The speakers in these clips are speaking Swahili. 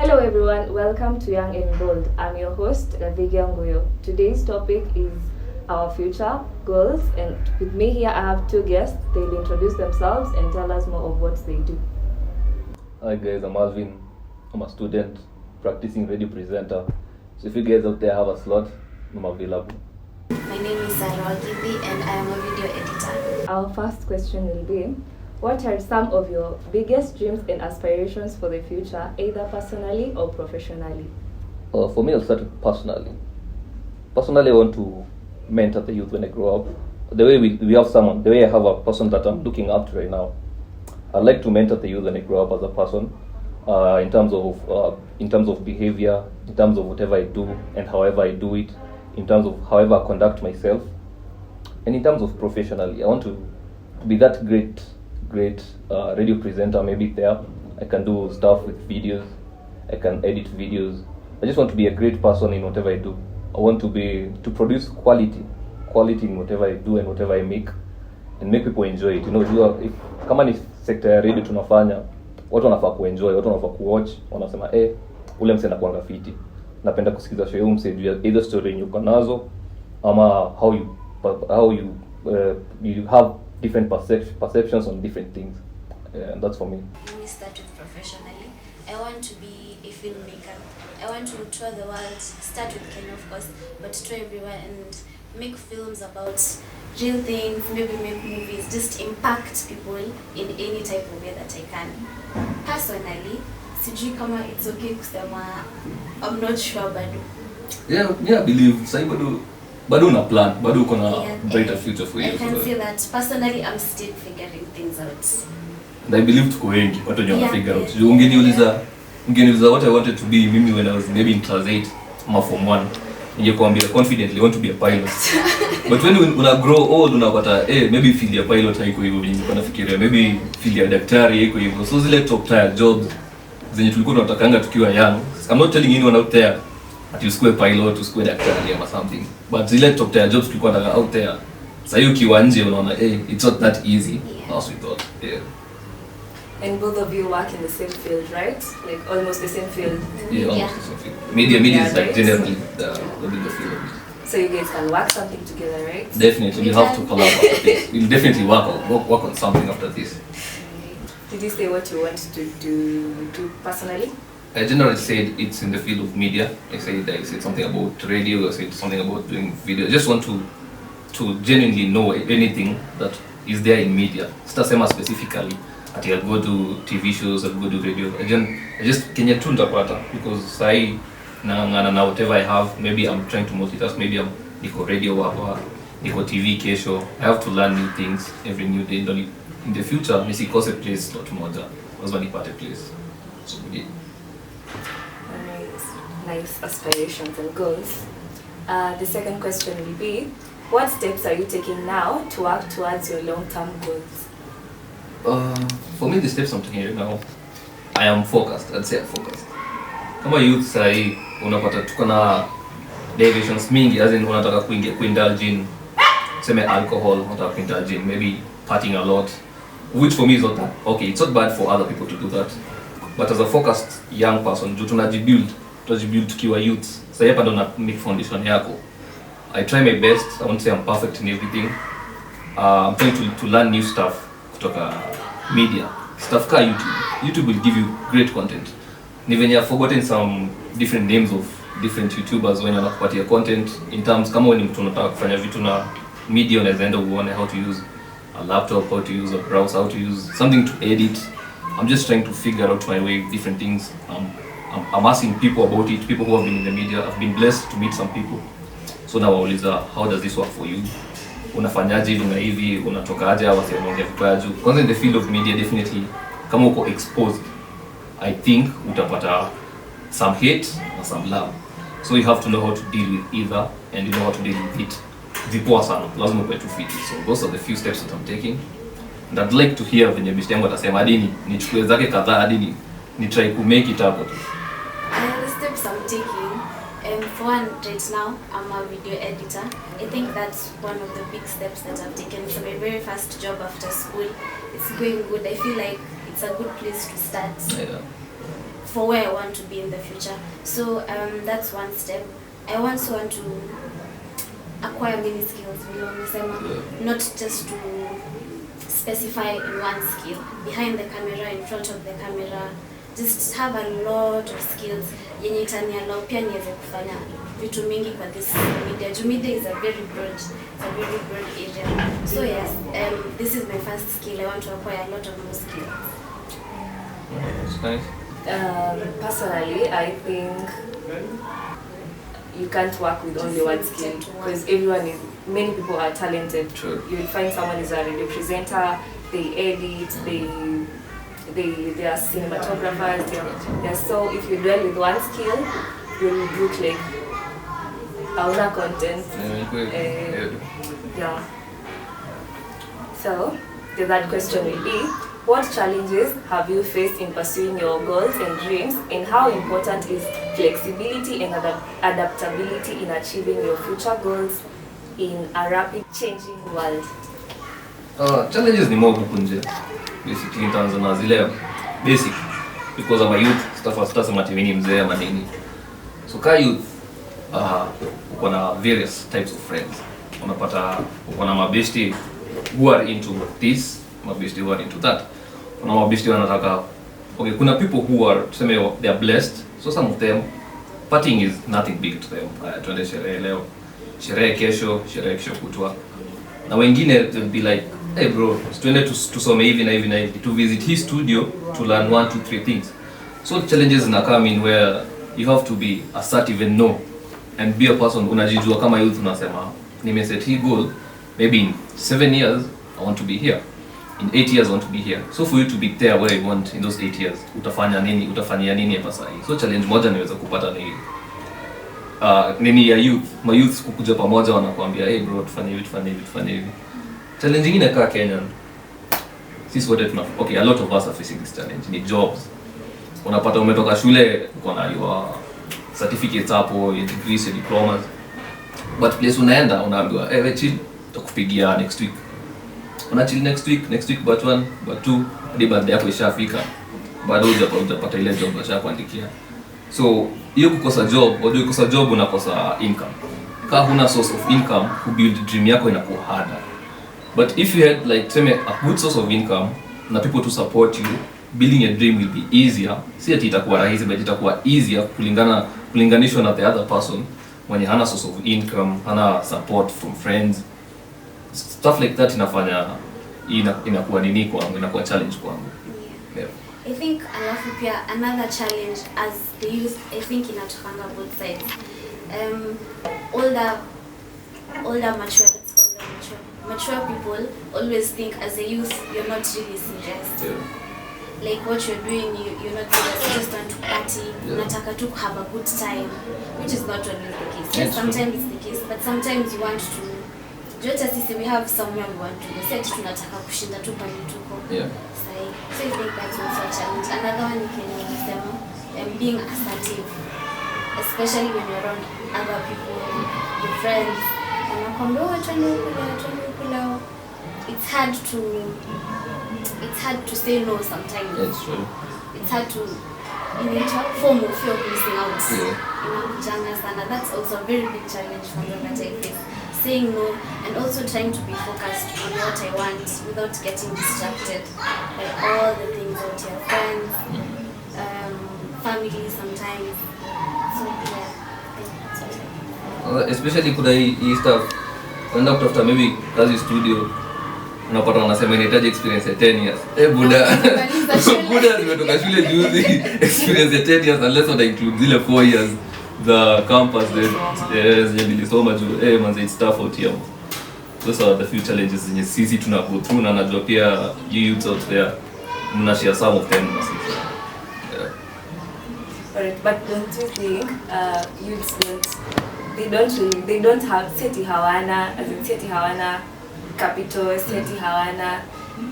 Hello everyone, welcome to Young and Bold. I'm your host, Radhigya Nguyo. Today's topic is our future, goals, and with me here I have two guests. They'll introduce themselves and tell us more of what they do. Hi guys, I'm Alvin. I'm a student practicing radio presenter. So if you guys out there have a slot, I'm available. My name is Sarah Gindi and I am a video editor. Our first question will be, what are some of your biggest dreams and aspirations for the future, either personally or professionally? For me, I'll start personally. Personally, I want to mentor the youth when I grow up. The way we have someone, the way I have a person that I'm looking up to right now, I'd like to mentor the youth when I grow up as a person, in terms of behavior, in terms of whatever I do and however I do it, in terms of however I conduct myself, and in terms of professionally, I want to be that great radio presenter. Maybe there I can do stuff with videos, I can edit videos. I just want to be a great person in whatever I do. I want to produce quality in whatever I do and whatever I make, and make people enjoy it. If kama ni sector ya radio tunafanya, watu wanafaa kuenjoy, watu wanafaa kuwatch, wanasema ule mse anakuanga fiti. Napenda kusikiza show yao mse juu either story yenye uko nazo ama how you have different perceptions on different things. And that's for me. Let me start with professionally. I want to be a filmmaker. I want to tour the world, start with Kenya of course, but tour everywhere and make films about real things, maybe make movies, just impact people in any type of way that I can. Personally, sijui kama it's okay kusema I'm not sure bado. Yeah, I believe sai bado una plan, bado uko na brighter future for you. I can say that personally I'm still figuring things out. And I believe tuko wengi watu wenye wana figure out. Ungeniuliza what I wanted to be mimi when I was maybe in class 8 or form 1. Ningekuambia confidently want to be a pilot. But when una grow old unapata maybe field ya pilot haiko hivyo mimi nilikuwa nafikiria, maybe field ya daktari haiko hivyo. So zile top tier jobs zenye tulikuwa tunatakanga tukiwa young. I'm not telling anyone out there that you school pilot, you school daktari or something. But zile top tier jobs tulikuwa tunataka out there. Sasa hiyo kiwa nje unaona it's not that easy as we thought. Yeah. And both of you work in the same field, right? Like almost the same field. Yeah, almost the same field. Media is like generally the bigger field of it. So you guys can work something together, right? Definitely, we have to collaborate after this. We'll definitely work on something after this. Did you say what you want to do personally? I generally said it's in the field of media. I said something about radio. I said something about doing video. I just want to genuinely know anything that is there in media. Sitasema specifically I'll go to TV shows, I'll go to radio. I just Kenya tu ndapata because sai na whatever I have, maybe I'm trying to multitask, maybe I'm niko radio hapa, niko TV kesho. I have to learn new things every new day. In the future, nisikose place lot moja. Lazima nipate place. So yeah. Nice aspirations and goals. The second question will be, what steps are you taking now to work towards your long-term goals? For me, the steps I'm taking right now, I am focused. I'd say I'm focused. Kama youth sai unapata tuko na deviations mingi, as in unataka kuindulge in seme alcohol, unataka kuindulge in maybe partying a lot, which for me is not that okay. It's not bad for other people to do that, but as a focused young person, tunajibuild tukiwa youth. Sasa hapa ndo na make foundation yako. I try my best. I won't say I'm perfect in everything. I'm trying to learn new stuff kutoka media. Stuff ka YouTube will give you great content. Even I've forgotten some different names of different YouTubers when wanakupatia content in terms kama wewe ni mtu unataka kufanya vitu na media, unaweza enda uone how to use a laptop, how to use a browser, how to use something to edit. I'm just trying to figure out my way with different things. I'm asking people about it, people who have been in the media. I've been blessed to meet some people. So now wauliza, how does this work for you? Unafanyaje hivi na hivi, unatokaje au unaongea vibaya juu? Kwanza in the field of media definitely kama uko exposed, I think utapata some hate or some love. So you have to know how to deal with either, and you know how to deal with it. Vipoa sana, lazima uwe tufiti. So those are the few steps that I'm taking. And I'd like to hear venye bishti yangu atasema hadi nichukue zake kadhaa hadi ni try to make it hapo tu. The steps I'm taking, for one, right now I'm a video editor. I think that's one of the big steps that I've taken. It's my very first job after school. It's going good. I feel like it's a good place to start. Yeah. for where I want to be in the future. So that's one step. I also want to acquire many skills, not just to specify in one skill. Behind the camera, in front of the camera, just have a lot of skills yenye itaniallow pia niweze kufanya vitu mingi kwa this media. Media is a very broad area. So yes, this is my first skill. I want to acquire a lot of more skills. That's nice. Personally, I think you can't work with only one skill because many people are talented. True. You will find someone is a radio presenter, they edit, they are cinematographers. So if you dwell with one skill, you will look like our content. Yeah. So the third question will be, what challenges have you faced in pursuing your goals and dreams, and how important is flexibility and adaptability in achieving your future goals in a rapid changing world? Challenges ni mob huku nje. Basically nitaanza na zile basic because I'm a youth, stasema ati mimi ni mzee ama nini. So ka youth uko na various types of friends. Unapata uko na mabesti who are into this, mabesti who are into that. Kuna mabesti wanataka, okay, kuna people who are, tuseme, they are blessed, so some of them partying is nothing big to them. Tuende sherehe leo, sherehe kesho kutwa. Na wengine they'll be like, hey bro, tuende tusome hivi na hivi to visit his studio to learn 1, 2, 3 things. So challenges na come in where you have to be assertive and know and be a person. Unajijua kama youth, unasema nimeset hii goal, maybe in 7 years I want to be here, in 8 years I want to be here. So for you to be there where you want in those 8 years, utafanya nini hapa sasa hivi? So challenge moja niweza kupata ni nini ya youth, my youth kukuja pamoja wanakuambia, hey bro, tufanye hivi. Challenge nyingine kama Kenya, sisi wote okay, a lot of us are facing this challenge, ni jobs. Unapata umetoka shule, uko na your certificates hapo, your degrees, your diplomas, but place unaenda unaambiwa, hey, chill, tutakupigia next week. Una chill next week but 1, but 2, hadi baada yako ishafika, bado hujapata ile job washakuandikia. So hiyo kukosa job, unakosa income. Kama huna source of income, kubuild dream yako inakuwa harder. But if you had like a good source of income na people to support you, building a dream will be easier. Si ati itakuwa rahisi, but itakuwa easier kulinganishwa na the other person mwenye hana source of income, hana support from friends. Stuff like that inakuwa nini kwangu, inakuwa challenge kwangu. Yeah. I think alafu pia another challenge as the youth, I think inatokanga both sides. Older mature people always think as a youth you're not really serious. Yeah. Like what you're doing, you're not serious, you just want to party, unataka tu have a good time, which is not always the case. Yes, sometimes it's the case, but sometimes you want to just sisi we have somewhere we want to go. Sisi tunataka kushinda tu pale tuko. Yeah. So I think that's also a challenge. Another one you can understand, being assertive, especially when you're around other people, your friends. It's hard to say no sometimes. That's true. It's hard to form of fear of missing out. Yeah. That's also a very big challenge for me that I face. Saying no and also trying to be focused on what I want without getting distracted by all the things out here, friends, family sometimes. So yeah, that's what I think. Especially kuna hii stuff, unaenda kutafuta maybe kazi studio, unapata wanasema inahitaji experience ya 10 years. Buda nimetoka shule juzi, experience ya 10 years unless una include zile 4 years the campus zenye nilisoma juu manze it's tough out here. Those are the few challenges zenye sisi tuna go through, na najua pia you youths out there mna share some of them. Yeah. Alright, but don't you think youths they don't have seti hawana, as in seti hawana capital, seti hawana,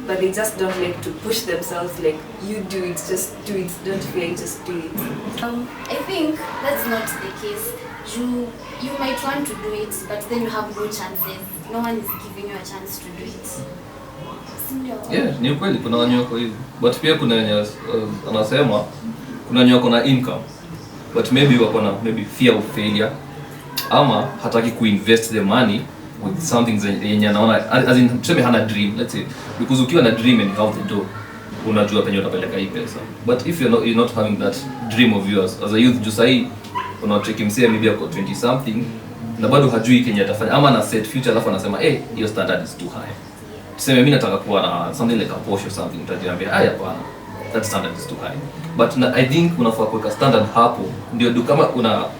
but they just don't like to push themselves like you do it, just do it, don't fear, just do it. I think that's not the case. You might want to do it, but then you have no chances. No one is giving you a chance to do it. Yeah, ni ukweli kuna wenye wako hivi. But pia kuna wenye anasema kuna wenye wako na income but maybe wako na fear of failure ama hataki kuinvest the money with something yenye anaona as in tuseme hana dream, let's say, because ukiwa na dream and you have the door unajua penye utapeleka hii pesa, but if you're not having that dream of yours as a youth, just say unataka msee maybe ako 20 something na bado hajui kenye atafanya ama na set future alafu anasema your standard is too high. Tuseme mimi nataka kuwa na something like a Porsche or something, utajiambia hapana, that standard is too high. But I think unafaa kuweka standard hapo ndio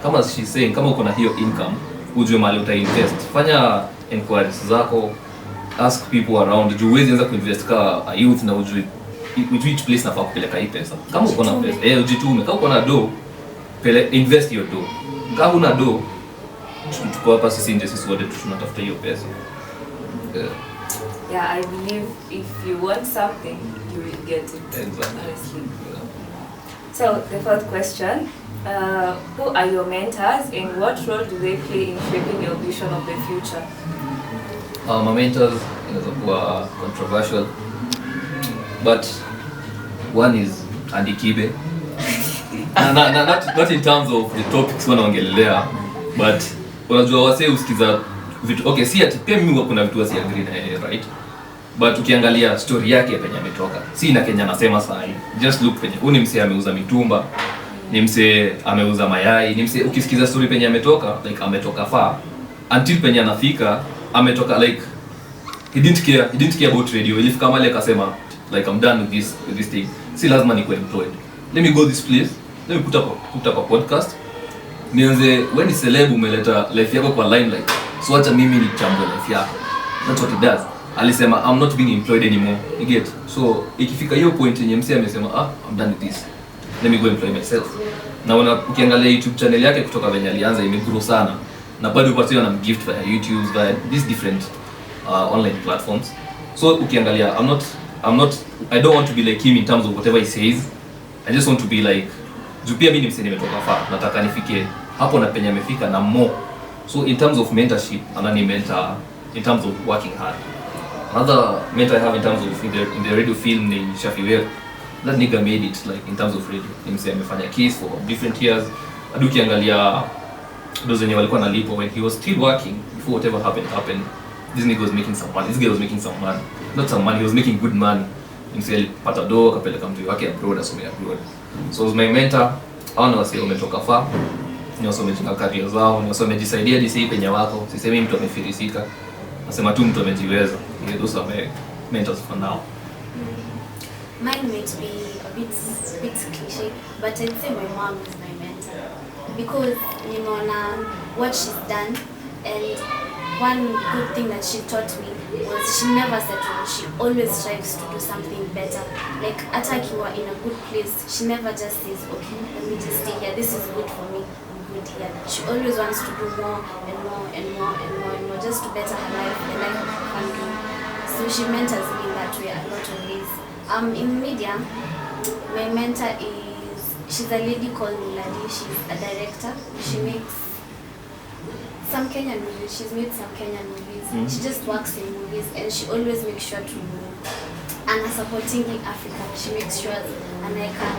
kama she's saying, kama uko na hiyo income ujue mali utainvest. Fanya inquiries zako, ask people around, juu huwezi anza kuinvest ka a youth na ujue which place nafaa kupeleka hii pesa. Kama uko na pesa ujitume, kama uko na do invest your do, kama una do tuko hapa sisi nje, sisi wote tunatafuta hiyo pesa. Yeah, I believe if you want something, you will get it. Exactly. Honestly. Yeah. So the fourth question, who are your mentors and what role do they play in shaping your vision of the future? My mentors inaweza kuwa controversial, but one is Andy Kibe. Not in terms of the topics wanaongelelea, but unajua wasee usikiza vitu, okay, si ati pia mimi kuna vitu wasi agree na yeye, right? But ukiangalia story yake penye ametoka, si na Kenya nasema sahi, just look penye ni msee ameuza mitumba, ni msee ameuza mayai, ni msee ukisikiza story penye ametoka, like ametoka far until penye anafika ametoka, like he didn't care about radio. Ilifika kama ile akasema like I'm done with this thing, si lazima niko employed, let me go this place, let me put up a podcast, nianze when is celeb umeleta life yako kwa limelight, so acha mimi ni chambo life yako. That's what he does. Alisema I'm not being employed anymore, you get? So ikifika hiyo point yenye msee amesema I'm done with this, let me go employ myself. Na ukiangalia YouTube channel yake kutoka venye alianza imegrow sana, na bado upatiwa na gift via YouTube, via these different online platforms. So ukiangalia I don't want to be like him in terms of whatever he says. I just want to be like, jupia mimi ni msee nimetoka far, nataka nifike hapo na penye amefika na more. So in terms of mentorship, anani mentor in terms of working hard. Another mentor I have in terms of in the radio field ni Shafi Were. That nigga made it, like in terms of radio. Nimsee amefanya keys for different years. Hadi ukiangalia those wenye walikuwa nalipo when he was still working before whatever happened. This nigga was making some money. This guy was making some money. Not some money, he was making good money. Nimsee alipata do akapeleka mtu wake abroad, asomea abroad. So was my mentor. Hao ni wasee wametoka far. Ni wasee wamejenga career zao, ni wasee wamejisaidia DC penye wako. Sisemi mtu amefilisika. Nasema tu mtu amejiweza. Those are my mentors for now. Mine might be a bit cliche, but I'd say my mom is my mentor because what she's done, and one good thing that she taught me was she never settles. She always strives to do something better. Like Atakiwa in a good place, she never just says, okay, let me just stay here. This is good for me. Here. She always wants to do more and more and more and more and more just to better her life, the life of her family. So she mentors me in that way a lot of ways. In media, my mentor she's a lady called Miladi. She's a director. She makes some Kenyan movies. She's made some Kenyan movies. Mm-hmm. She just works in movies and she always makes sure to supporting Africa. She makes sure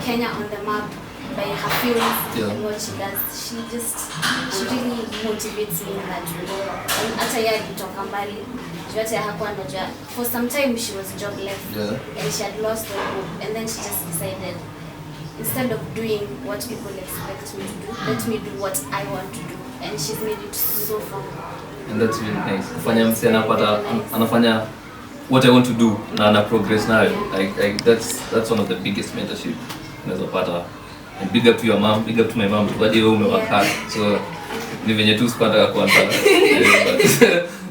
Kenya on the map by her films and what she does. She really motivates me in that way. And hata yeye alitoka mbali. Yote hakuwa anajua. For some time she was jobless and she had lost her hope, and then she just decided, instead of doing what people expect me to do, let me do what I want to do, and she's made it so fun. And that's really nice. Kufanya msee anafanya what I want to do na ana progress nayo. Like that's one of the biggest mentorship unaweza pata. And big up to your mom, big up to my mom. Wadi wewe umewaka. So ni venye tu sipata kwanza.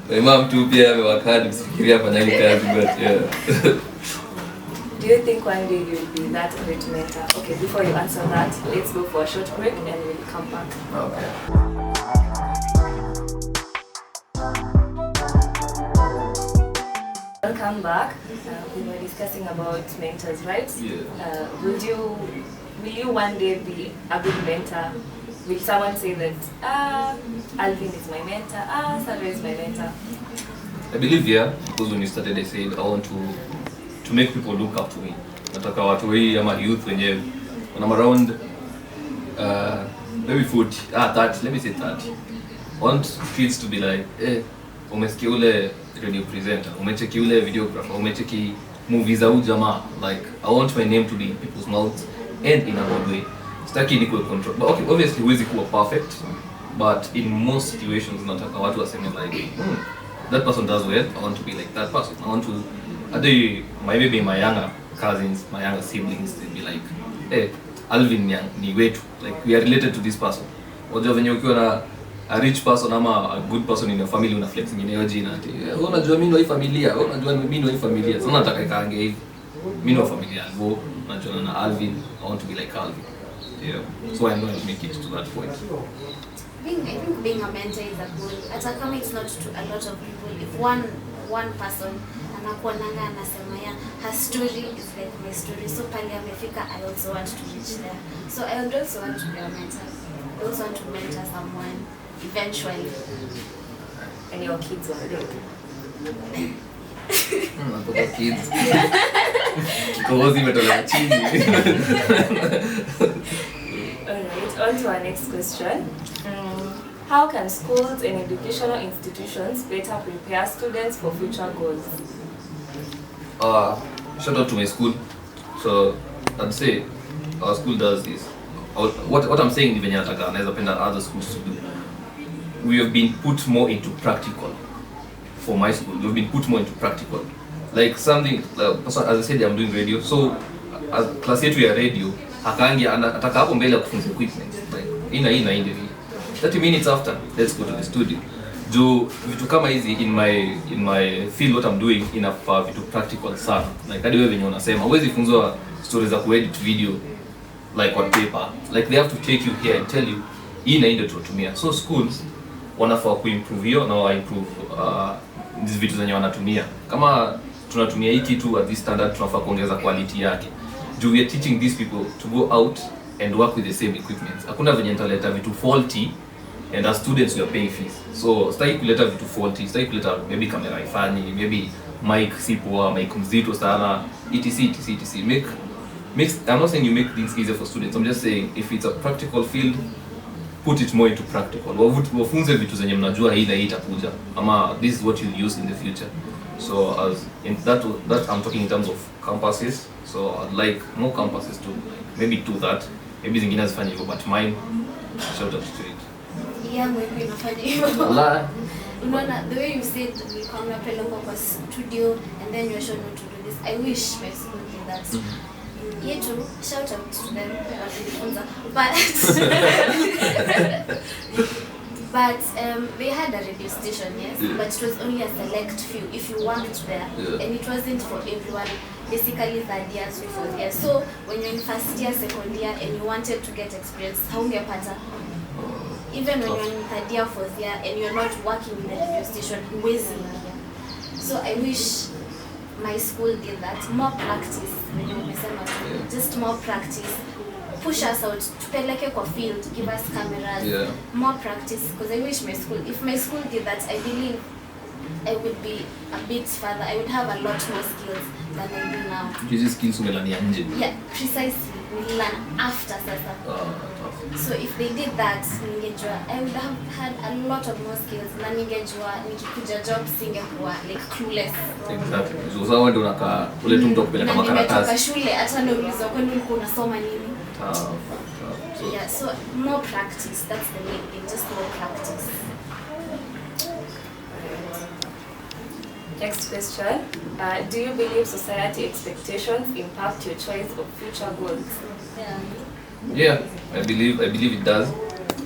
My mom too pia amewaka, nifikiria fanya hii kazi, but yeah. Do you think one day you'll be that great mentor? Okay, before you answer that, let's go for a short break and we'll come back. Okay. Welcome back. We were discussing about mentors, right? Yeah. Will you one day be a good mentor? Will someone say that, Alvin is my mentor, Sarah is my mentor? I believe, yeah, because when you started I said I want to make people look up to me. Nataka watu hii ama youth wenyewe when I'm around maybe 40, 30, let me say 30. I want kids to be like, umesikia ule radio presenter, umecheki ule videographer, umecheki movies za jamaa. Like, I want my name to be in people's mouths and in a good way. Sitaki nikuwe control. But okay, obviously huwezi kuwa perfect, but in most situations nataka watu waseme like, that person does well, I want to be like that person. I want to, maybe my younger cousins, my younger siblings, they'd be like, hey, Alvin ni wetu, like we are related to this person. Wajua venye ukiwa na a rich person ama a good person in your family una flex nyingine jina ati wewe unajua mimi ndio hii familia, wewe unajua mimi ndio hii familia. Sasa nataka ikaange hivi. Mimi ndio familia yangu, unajua na Alvin, I want to be like Alvin. Yeah. So I'm going to make it to that point. I think being a mentor is a goal. Hata kama it's not to a lot of people. If one person anakuonanga anasema ya her story is like my story, so pale amefika, I also want to reach there. So I would also want to be a mentor. I also want to mentor someone eventually. And your kids are there. Napoka kids. Kikohozi imetolewa chini. Alright, on to our next question. How can schools and educational institutions better prepare students for future goals? Shout out to my school. So I'd say our school does this. What I'm saying, even naweza penda other schools to do. We have been put more into practical. For my school, we've been put more into practical. Like something, as I said, I'm doing radio. So as class yetu ya radio, akaangia ataka hapo mbele kufunza equipment. Like ina 30 minutes after, let's go to the studio. Do vitu kama hizi in my field, what I'm doing inafaa vitu practical sana. Like hadi wewe venye unasema huwezi funzwa stories za kuedit video like on paper. Like they have to take you here and tell you hii na ndio tunatumia. So schools wanafaa kuimprove hiyo na wa improve hizi vitu zenye wanatumia. Kama tunatumia hii kitu at this standard, tunafaa kuongeza quality yake. We are teaching these people to go out and work with the same equipment. Hakuna venye nitaleta vitu faulty and as students we are paying fees. So sitaki kuleta vitu faulty, sitaki kuleta maybe camera ifani, maybe mic si poa, mic mzito sana, etc. I'm not saying you make things easier for students. I'm just saying if it's a practical field, put it more into practical. Wafunze vitu zenye mnajua hii na hii itakuja. Ama this is what you'll use in the future. So as in that I'm talking in terms of campuses. So I'd like more campuses to maybe do that. Maybe zingine hazifanye hivyo, but mine, shout out to it. Yeah, maybe inafanya hivyo. Unaona, the way you said we come up along kwa studio and then you're shown how to do this. I wish my school did that. Yetu, shout out to them, but they had a radio station, yes, but it was only a select few if you worked there, and it wasn't for everyone. Basically, third years, fourth years. So when you're in first year, second year, and you wanted to get experience, haungepata. Even when you're in third year, fourth year, and you're not working in the radio station, huwezi ingia. So I wish my school did that. More practice, when you just more practice. Push us out, tupeleke kwa field, give us cameras, more practice. Because I wish if my school did that, I believe I would be a bit further. I would have a lot more skills than I do now. Hizi skills umelania nje. Yeah, precisely. We learn after sasa. So if they did that, I would have had a lot of more skills. Na ningejua nikikuja job singekuwa like clueless. Exactly. So sawa ndio unakaa ule tu mtu kupeleka makaratasi. Nimetoka shule hata ndio ulizo kwani ulikuwa unasoma nini? Yeah, so more practice. That's the main thing. Just more practice. Next question. Do you believe society expectations impact your choice of future goals? Yeah, I believe it does.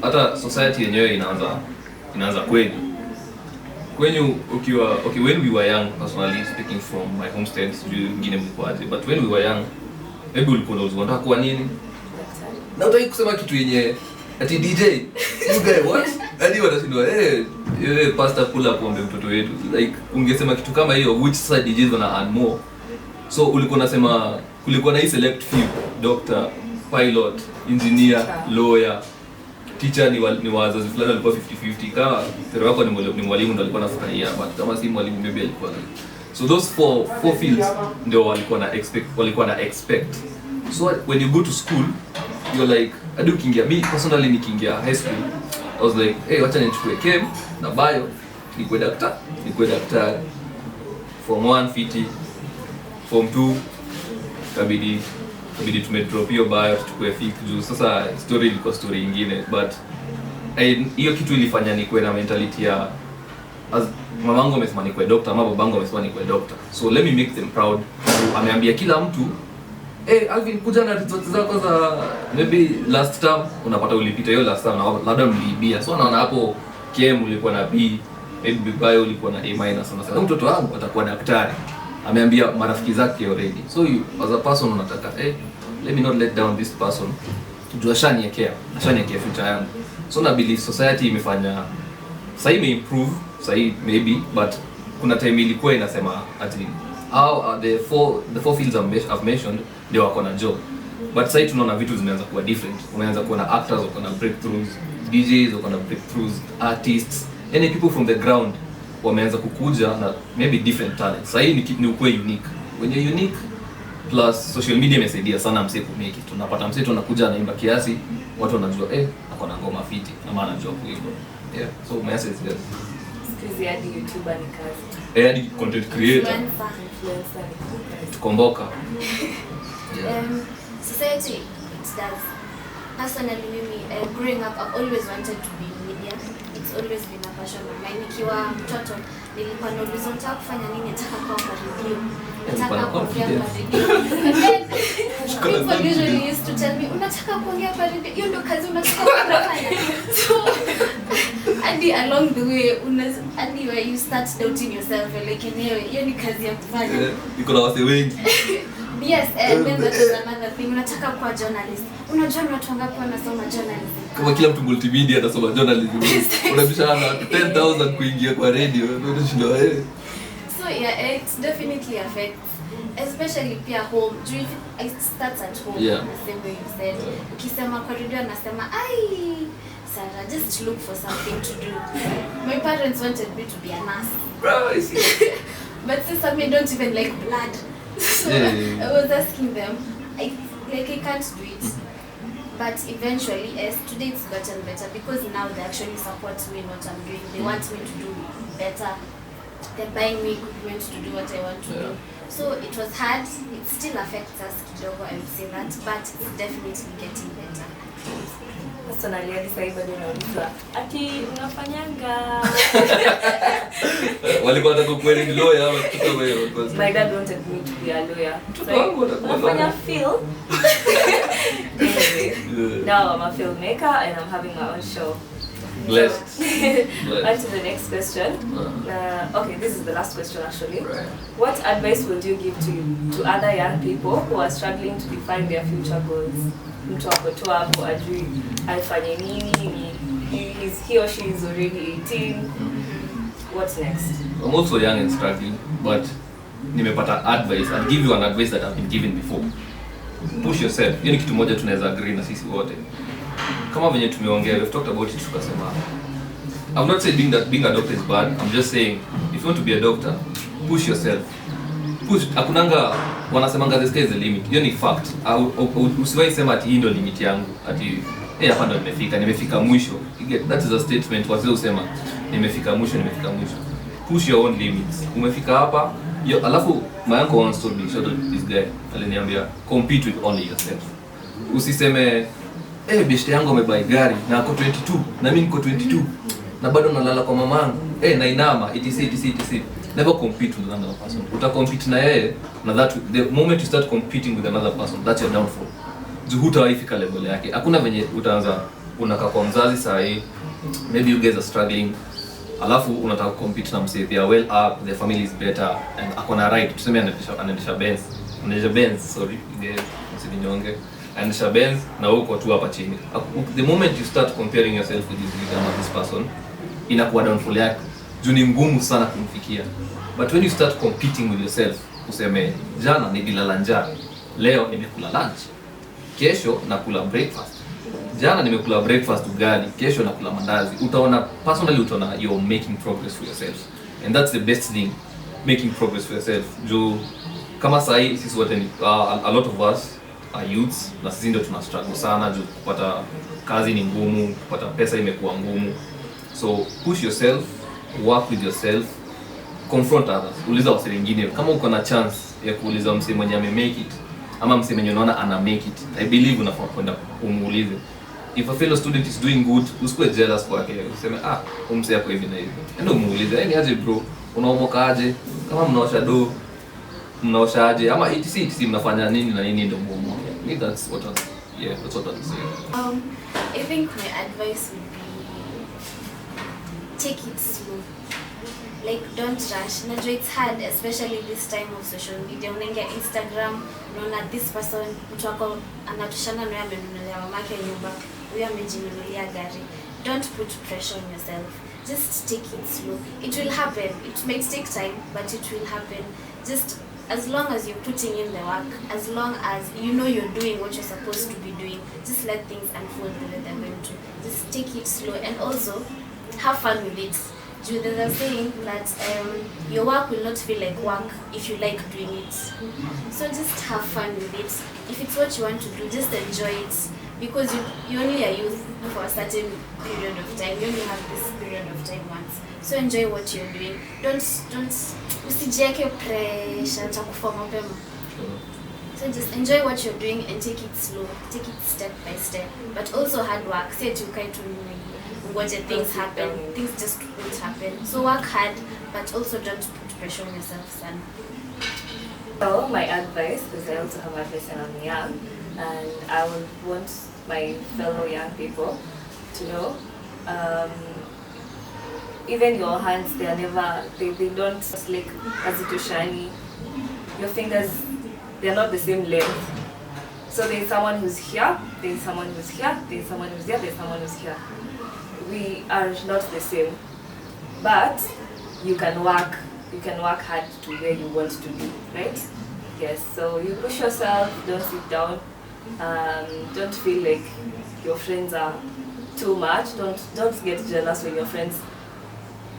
Hata society yenyewe inaanza kweli. When we were young, personally speaking from my homestead, wengine mlikuwaje, but when we were young, maybe ulikuwa unataka kuwa nini? Na utaki kusema kitu yenye ati DJ, you guy what? Hadi wanashindwa pastor pull up ombe mtoto wetu. Like ungesema kitu kama hiyo, which side DJs wana earn more. So ulikuwa unasema kulikuwa na hii select few, doctor, pilot, engineer, lawyer, teacher ni wazazi fulani walikuwa 50-50. Kama pero wako ni mwalimu ndo alikuwa anafurahia, but kama si mwalimu maybe alikuwa like. So those four fields ndio walikuwa na expect. So when you go to school, you're like hadi ukiingia, mi personally nikiingia high school I was like, hey, wacha nichukue chem na bio nikuwe daktari. Form 1 fiti, form 2 kabidi tumedrop hiyo bio tuchukue fik juu sasa story ilikuwa story nyingine, but hiyo kitu ilifanya nikuwe na mentality ya mamangu amesema nikuwe doctor, ama babangu amesema nikuwe doctor, so let me make them proud. Ameambia kila mtu, Alvin, kuja na results zako za maybe last term, unapata ulipita hiyo last term na labda mliibia, so naona hapo KM ulikuwa na B, maybe bio ulikuwa na A-, sasa mtoto wangu atakuwa daktari. Ameambia marafiki zake already, so you, as a person unataka let me not let down this person, juu ashaniekea future yangu. So na believe society imefanya sasa imeimprove sasa maybe, but kuna time ilikuwa inasema ati the four fields I've mentioned ndio wako na job, but sasa tunaona vitu zimeanza kuwa different. Unaanza kuona actors wako na breakthroughs, DJs wako na breakthroughs, artists, any people from the ground wameanza kukuja na maybe different talents. Sasa ni ukwe unique. When you're unique plus social media imesaidia sana msee ku make it. Tunapata msee tu anakuja anaimba kiasi, watu wanajua ako na ngoma fiti na maana anajua kuimba. Yeah, so message yes. Sikizi hadi YouTuber ni kazi. Hadi content creator. Influencer. Tukomboka. Yeah. Society, it does. Personally, growing up, I've always wanted to be in media. It's always been a passion of mine. Nikiwa mtoto nilikuwa nauliza nataka kufanya nini, nataka kuwa kwa radio, nataka kuongea kwa radio. And then people usually used to tell me, unataka kuongea kwa radio, hiyo ndio kazi unataka kufanya. So and along the way, anyway you start doubting yourself, like hiyo ni kazi ya kufanya. Niko na wase wengi. Yes, and then that is another thing. Unataka kuwa journalist. Unajua watu wangapi wanasoma journalism? Kama kila mtu multimedia anasoma journalism. Unabishana 10,000 kuingia kwa radio. So yeah, it definitely affects, especially pia home. It starts at home. Yeah. The same way you said. Ukisema kwa radio anasema, Sarah, just look for something to do. My parents wanted me to be a nurse. Bro, I see. But since I don't even like blood. So I was asking them, I can't do it. But eventually, as today it's gotten better because now they actually support me in what I'm doing. They want me to do better. They're buying me equipment to do what I want to do. So it was hard. It still affects us kidogo, I would say that, but it's definitely getting better. Personally, hadi sasa bado nauliza ati unafanyanga walikuwa wanataka kuwa ni lawyer ama kitu kama hiyo. My dad wanted me to be a lawyer. So nafanya film. Anyway, now I'm a filmmaker and I'm having my own show. Blessed. On to the next question. Okay, this is the last question actually. Right. What advice would you give to other young people who are struggling to define their future goals? Mtu akotoa hapo ajui alifanye nini, he or she is already 18. What's next? I'm also young and struggling, but nimepata advice. I'll give you an advice that I've been given before. Push yourself. Hiyo ni kitu moja tunaweza agree na sisi wote. Kama venye tumeongea, we've talked about it tukasema. I'm not saying that being a doctor is bad. I'm just saying if you want to be a doctor, push yourself. Push. Akunanga wanasemanga the sky is the limit. Hiyo ni fact. Usiwahi sema ati hii ndio limit yangu. Ati hapa ndo nimefika mwisho. That is a statement wazee usema nimefika mwisho. Push your own limits. Umefika hapa, alafu my uncle once told me, shout out this guy, aliniambia compete with only yourself. Usiseme beshte yangu amebuy gari na ako 22 na mimi niko 22 na bado nalala kwa mamangu na inama etc. Never compete with another person. Utacompete na yeye na that the moment you start competing with another person, that's your downfall. Hutaifika level yake. Hakuna venye utaanza unakaa kwa mzazi saa hii, maybe you guys are struggling, alafu unataka compete na msee, they are well up, their family is better and akona right, tuseme anaendesha Benz, sorry, msinyonge, anaendesha Benz na uko tu hapa chini. The moment you start comparing yourself with this person, inakuwa downfall yake. Juu ni ngumu sana kumfikia. But when you start competing with yourself, useme jana nililala njaa, leo nimekula lunch, kesho nakula breakfast. Jana nimekula breakfast ugali, kesho nakula mandazi. Personally utaona you're making progress for yourself. And that's the best thing, making progress for yourself. Juu kama sahi sisi wote a lot of us youths, na sisi ndio tuna struggle sana juu kupata kazi ni ngumu, kupata pesa imekuwa ngumu. So push yourself, work with yourself, confront others. Uliza watu wengine. Kama uko na chance ya kuuliza msee mwenye make it ama msee mwenye unaona ana make it, I believe unafaa kwenda umuulize. If a fellow student is doing good, usikue jealous kwake. Useme msee yako hivi na hivi. Enda umuulize, ni aje bro? Unaomoka aje? Kama mnaosha aje? Ama etc mnafanya nini na nini ndio muomo. That's what I'd say. I think my advice would be take it slow. Like, don't rush. Najua it's hard, especially this time of social media. Unaingia Instagram, unaona this person, mtu wako anatushana na amenunulia mamake nyumba, huyo amejinunulia gari. Don't put pressure on yourself. Just take it slow. It will happen. It might take time, but it will happen. Just as long as you're putting in the work, as long as you know you're doing what you're supposed to be doing, just let things unfold the way they're going to. Just take it slow and also have fun with it. There's a saying that your work will not feel like work if you like doing it. So just have fun with it. If it's what you want to do, just enjoy it. Because you only are youth for a certain period of time. You only have this period of time once. So enjoy what you're doing. Don't usijiweke pressure cha kufa mapema. So just enjoy what you're doing and take it slow. Take it step by step. But also hard work. Say to kind to watch things happen. Things just won't happen. So work hard, but also don't put pressure on yourself, son. So my advice, because I also have advice and I'm young, and I would want my fellow young people to know, even your hands, they don't slick as it is shiny. Your fingers, they're not the same length. So there's someone who's here, there's someone who's here, there's someone who's here, there's someone who's here. We are not the same, but you can work hard to where you want to be, right? Yes, so you push yourself, don't sit down, don't feel like your friends are too much, don't get jealous when your friends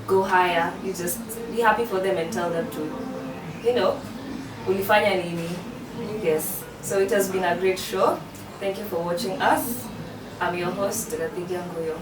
go higher. You just be happy for them and tell them to, ulifanya nini. Yes, so it has been a great show. Thank you for watching us. I'm your host, Gathigia Ngoyo.